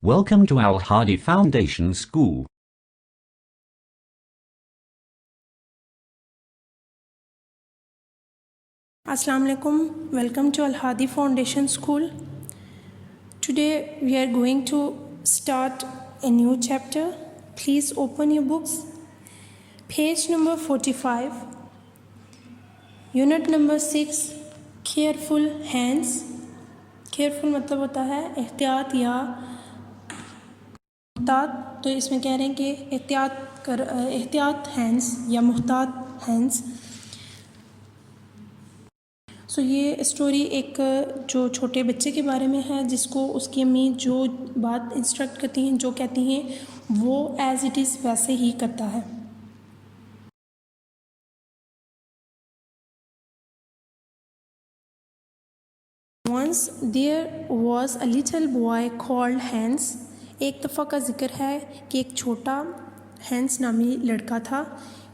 Welcome to Al Hadi Foundation School. Assalamu alaikum. Welcome to Al Hadi Foundation School. Today we are going to start a new chapter. Please open your books. Page number 45. Unit number 6. Careful hands. Careful मतलब होता है एहतियात या मुहतात, तो इसमें कह रहे हैं कि एहतियात हैंड्स या मुहतात हैंड्स। सो ये स्टोरी एक जो छोटे बच्चे के बारे में है जिसको उसकी अम्मी जो बात इंस्ट्रक्ट करती हैं, जो कहती हैं वो एज़ इट इज़ वैसे ही करता है। Once there was a little boy called Hans. एक दफ़ा का जिक्र है कि एक छोटा हैंस नामी लड़का था।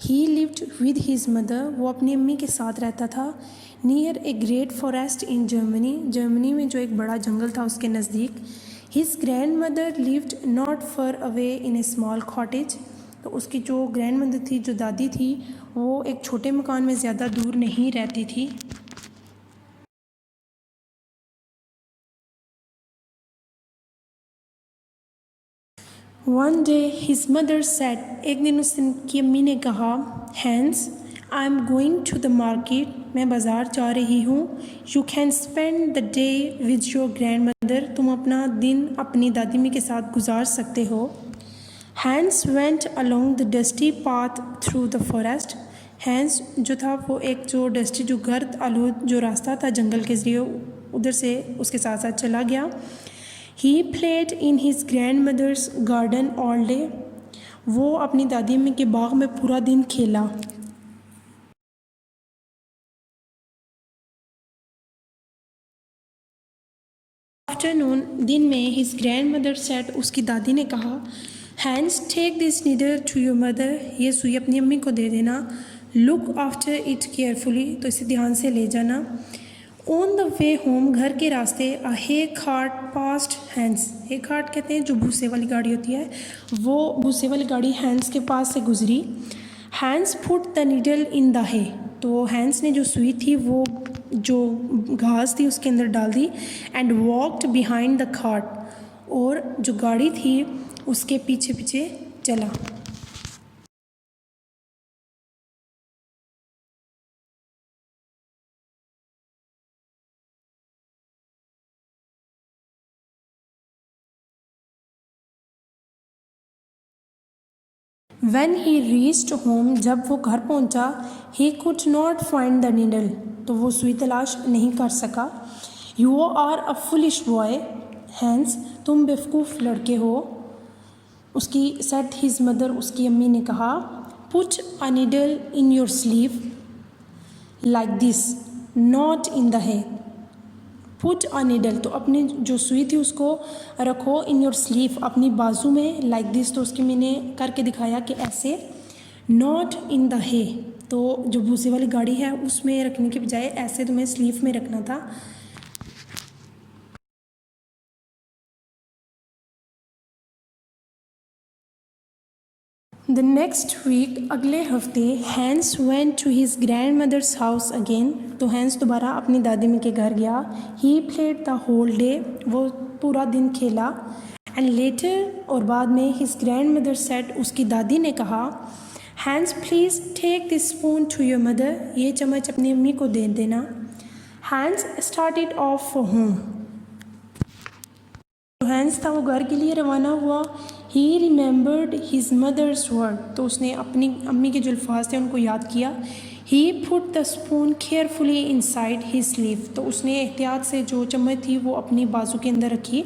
He lived with his mother. वो अपनी अम्मी के साथ रहता था। Near a great forest in Germany. Germany में जो एक बड़ा जंगल था उसके नज़दीक। His grandmother lived not far away in a small cottage. तो उसकी जो ग्रैंड मदर थी, जो दादी थी, वो एक छोटे मकान में ज़्यादा दूर नहीं रहती थी। One day his mother said, एक दिन उसकी अम्मी ने कहा, Hans, I am going to the market. मैं बाज़ार जा रही हूँ। You can spend the day with your grandmother. तुम अपना दिन अपनी दादी अम्मी के साथ गुजार सकते हो। Hans went along the dusty path through the forest. Hans जो था वो एक जो डस्टी जो गर्द आलूद जो रास्ता था जंगल के ज़रिए उधर से उसके साथ साथ चला गया। He played in his grandmother's garden all day. वो अपनी दादी अम्मी के बाग में पूरा दिन खेला। Afternoon, दिन में his grandmother said, उसकी दादी ने कहा, Hans, take this needle to your mother. ये सुई अपनी अम्मी को दे देना। Look after it carefully. तो इसे ध्यान से ले जाना। On the way home, घर के रास्ते a hay cart passed Hans. hay cart कहते हैं जो भूसे वाली गाड़ी होती है, वो भूसे वाली गाड़ी Hans के पास से गुजरी। Hans put the needle in the hay. तो Hans ने जो सुई थी वो जो घास थी उसके अंदर डाल दी and walked behind the cart. और जो गाड़ी थी उसके पीछे पीछे चला। When he reached home, जब वो घर पहुंचा, he could not find the needle. तो वो सुई तलाश नहीं कर सका। You are a foolish boy, Hans. तुम बेवकूफ़ लड़के हो। उसकी said his mother, उसकी अम्मी ने कहा, Put a needle in your sleeve like this, not in the hay. Put a needle तो अपनी जो सुई थी उसको रखो इन योर स्लीव अपनी बाजू में लाइक दिस। तो उसकी मैंने करके दिखाया कि ऐसे। नॉट इन द हे तो जो भूसे वाली गाड़ी है उसमें रखने के बजाय ऐसे तुम्हें स्लीव में रखना था। The next week, अगले हफ्ते, Hans went to his grandmother's house again. तो Hans दोबारा अपनी दादी माँ के घर गया। He played the whole day. वो पूरा दिन खेला। And later और बाद में his grandmother said, उसकी दादी ने कहा, Hans, please take this spoon to your mother. ये चम्मच अपनी अम्मी को दे देना। Hans started off for home. Hans था वो घर के लिए रवाना हुआ। He remembered his mother's word तो उसने अपनी अम्मी के जो अल्फाज थे उनको याद किया। He put the spoon carefully inside his sleeve तो उसने एहतियात से जो चम्मच थी वो अपनी बाजू के अंदर रखी।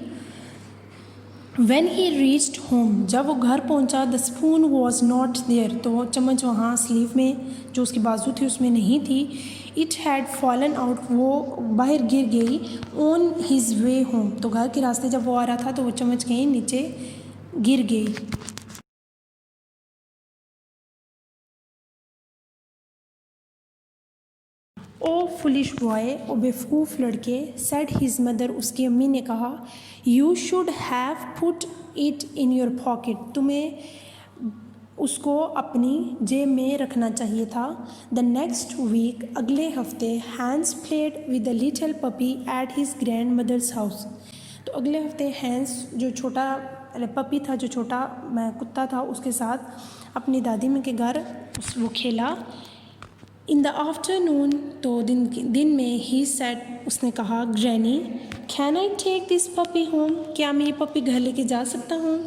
When he reached home, जब वो घर पहुंचा, the spoon was not there तो चम्मच वहाँ स्लीव में जो उसकी बाजू थी उसमें नहीं थी। It had fallen out वो बाहर गिर गई। On his way home तो घर के रास्ते जब वो आ रहा था तो वो चम्मच कहीं नीचे गिर गई। Oh फुलिश बॉय, वो बेवकूफ़ लड़के, सेड हिज मदर, उसकी अम्मी ने कहा, you should have put it in your pocket, तुम्हें उसको अपनी जेब में रखना चाहिए था। द नेक्स्ट वीक, अगले हफ्ते, Hans played with the little puppy at his grandmother's house. तो अगले हफ्ते हैंस जो छोटा पपी था, जो छोटा कुत्ता था, उसके साथ अपनी दादी माँ के घर वो खेला। इन द आफ्टरनून, तो दिन में, ही सेड, उसने कहा, granny can I take this puppy home, क्या मैं ये पपी घर लेके जा सकता हूँ?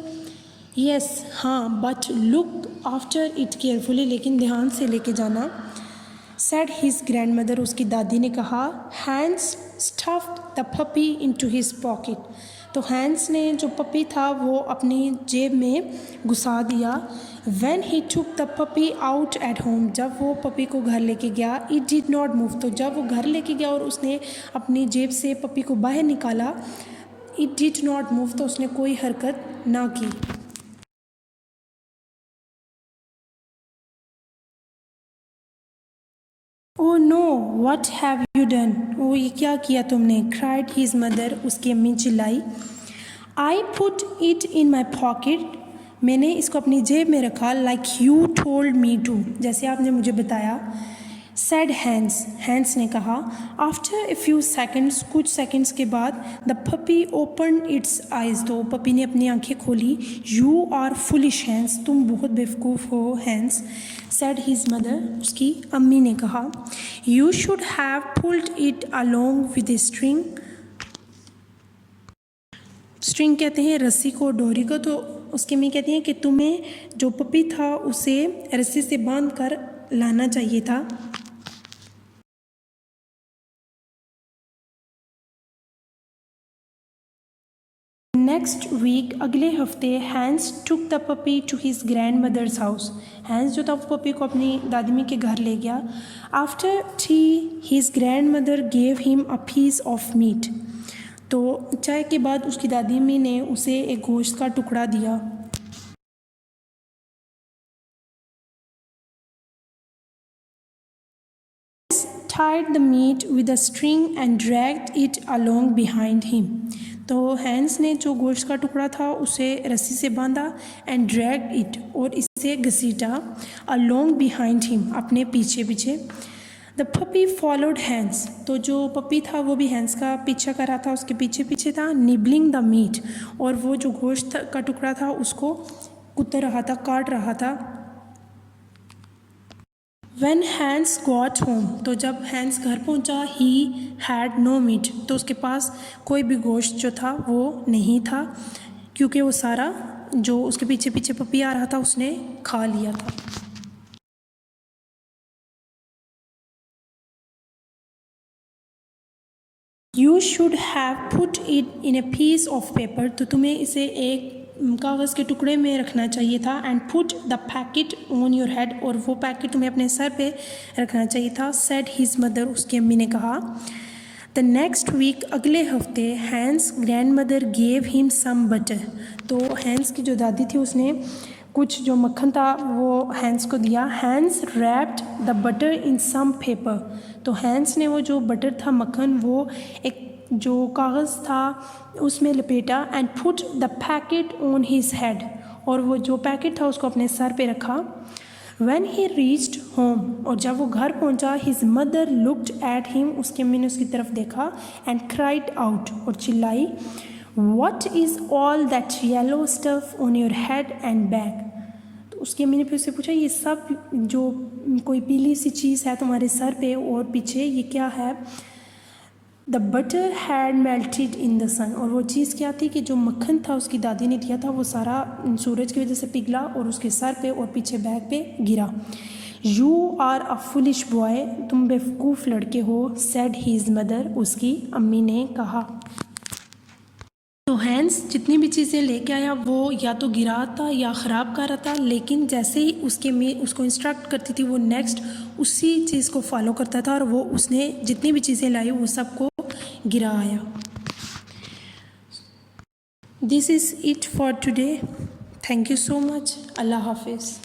यस, हाँ, but look after it carefully, लेकिन ध्यान से लेके जाना। सेड हिज ग्रैंड मदर, उसकी दादी ने कहा। Hans stuffed the puppy into his pocket, तो हैंस ने जो पपी था वो अपनी जेब में घुसा दिया। When he took the puppy out at home, जब वो पपी को घर लेके गया, इट डिड नॉट मूव, तो जब वो घर लेके गया और उसने अपनी जेब से पपी को बाहर निकाला, इट डिड नॉट मूव, तो उसने कोई हरकत ना की। Oh no, what have you done, ओ ये क्या किया तुमने? क्राइड हिज मदर, उसकी अम्मी चिल्लाई। I put it in my pocket, मैंने इसको अपनी जेब में रखा, like you told me to, जैसे आपने मुझे बताया। सेड हैंस, हैंस ने कहा। आफ्टर ए फ्यू सेकेंड्स, कुछ सेकेंड्स के बाद, the puppy open its eyes, तो पपी ने अपनी आंखें खोली। यू आर फुलिश हैंस, तुम बहुत बेवकूफ़ हो हैंस, सेड हिज मदर, उसकी अम्मी ने कहा। You should have pulled it along with a string, string कहते हैं रस्सी को, डोरी को, तो उसकी अम्मी कहती हैं कि तुम्हें जो पपी था उसे रस्सी से बांध कर लाना चाहिए था। नेक्स्ट वीक, अगले हफ्ते, Hans took the puppy to his grandmother's house, Hans जो था वो पपी को अपनी दादी के घर ले गया। After tea, his grandmother gave him a piece of meat, तो चाय के बाद उसकी दादी अम्मी ने उसे एक गोश्त का टुकड़ा दिया। tied the meat with a string and dragged it along behind him, तो हैंस ने जो गोश्त का टुकड़ा था उसे रस्सी से बांधा, एंड ड्रैग्ड इट, और इसे घसीटा, अलोंग बिहाइंड हिम, अपने पीछे पीछे। द पपी फॉलोड हैंस, तो जो पपी था वो भी हैंस का पीछा कर रहा था, उसके पीछे पीछे था। निबलिंग द मीट, और वो जो गोश्त का टुकड़ा था उसको कुतर रहा था, काट रहा था। When हैंस गॉट होम, तो जब हैंस घर पहुंचा, ही हैड नो मीट, तो उसके पास कोई भी गोश्त जो था वो नहीं था, क्योंकि वो सारा जो उसके पीछे पीछे पपी आ रहा था उसने खा लिया था। You should have put it in a piece of paper, तो तुम्हें इसे एक कागज़ के टुकड़े में रखना चाहिए था। And put the packet on your head, और वो पैकेट तुम्हें अपने सर पे रखना चाहिए था, सेड हिज मदर, उसकी अम्मी ने कहा। द नेक्स्ट वीक, अगले हफ्ते, Hans grandmother gave him some butter, तो हैंस की जो दादी थी उसने कुछ जो मक्खन था वो हैंस को दिया। Hans wrapped the butter in some paper, तो हैंस ने वो जो बटर था, मक्खन, वो एक जो कागज़ था उसमें लपेटा। And put the packet on his head, और वो जो पैकेट था उसको अपने सर पे रखा। व्हेन ही रीच्ड होम, और जब वो घर पहुंचा, his mother looked at him, उसकी अम्मी ने उसकी तरफ देखा। एंड क्राइड आउट, और चिल्लाई, what is all that yellow stuff on your head and back, तो उसकी अम्मी ने फिर उससे पूछा, ये सब जो कोई पीली सी चीज़ है तुम्हारे सर पे और पीछे, ये क्या है? The butter had melted in the sun, और वो चीज़ क्या थी कि जो मक्खन था उसकी दादी ने दिया था वो सारा सूरज की वजह से पिघला और उसके सर पे और पीछे बैग पे गिरा। You are a foolish boy, तुम बेवकूफ़ लड़के हो, सेड हिज मदर, उसकी अम्मी ने कहा। तो हैंस जितनी भी चीज़ें लेके आया वो या तो गिरा था या ख़राब कर रहा था, लेकिन जैसे ही उसको इंस्ट्रक्ट करती थी वो नेक्स्ट उसी चीज़ को फॉलो करता था, और वो उसने जितनी भी चीज़ें लाई वो सबको गिरा आया। This is it for today, thank you so much, Allah हाफिज़।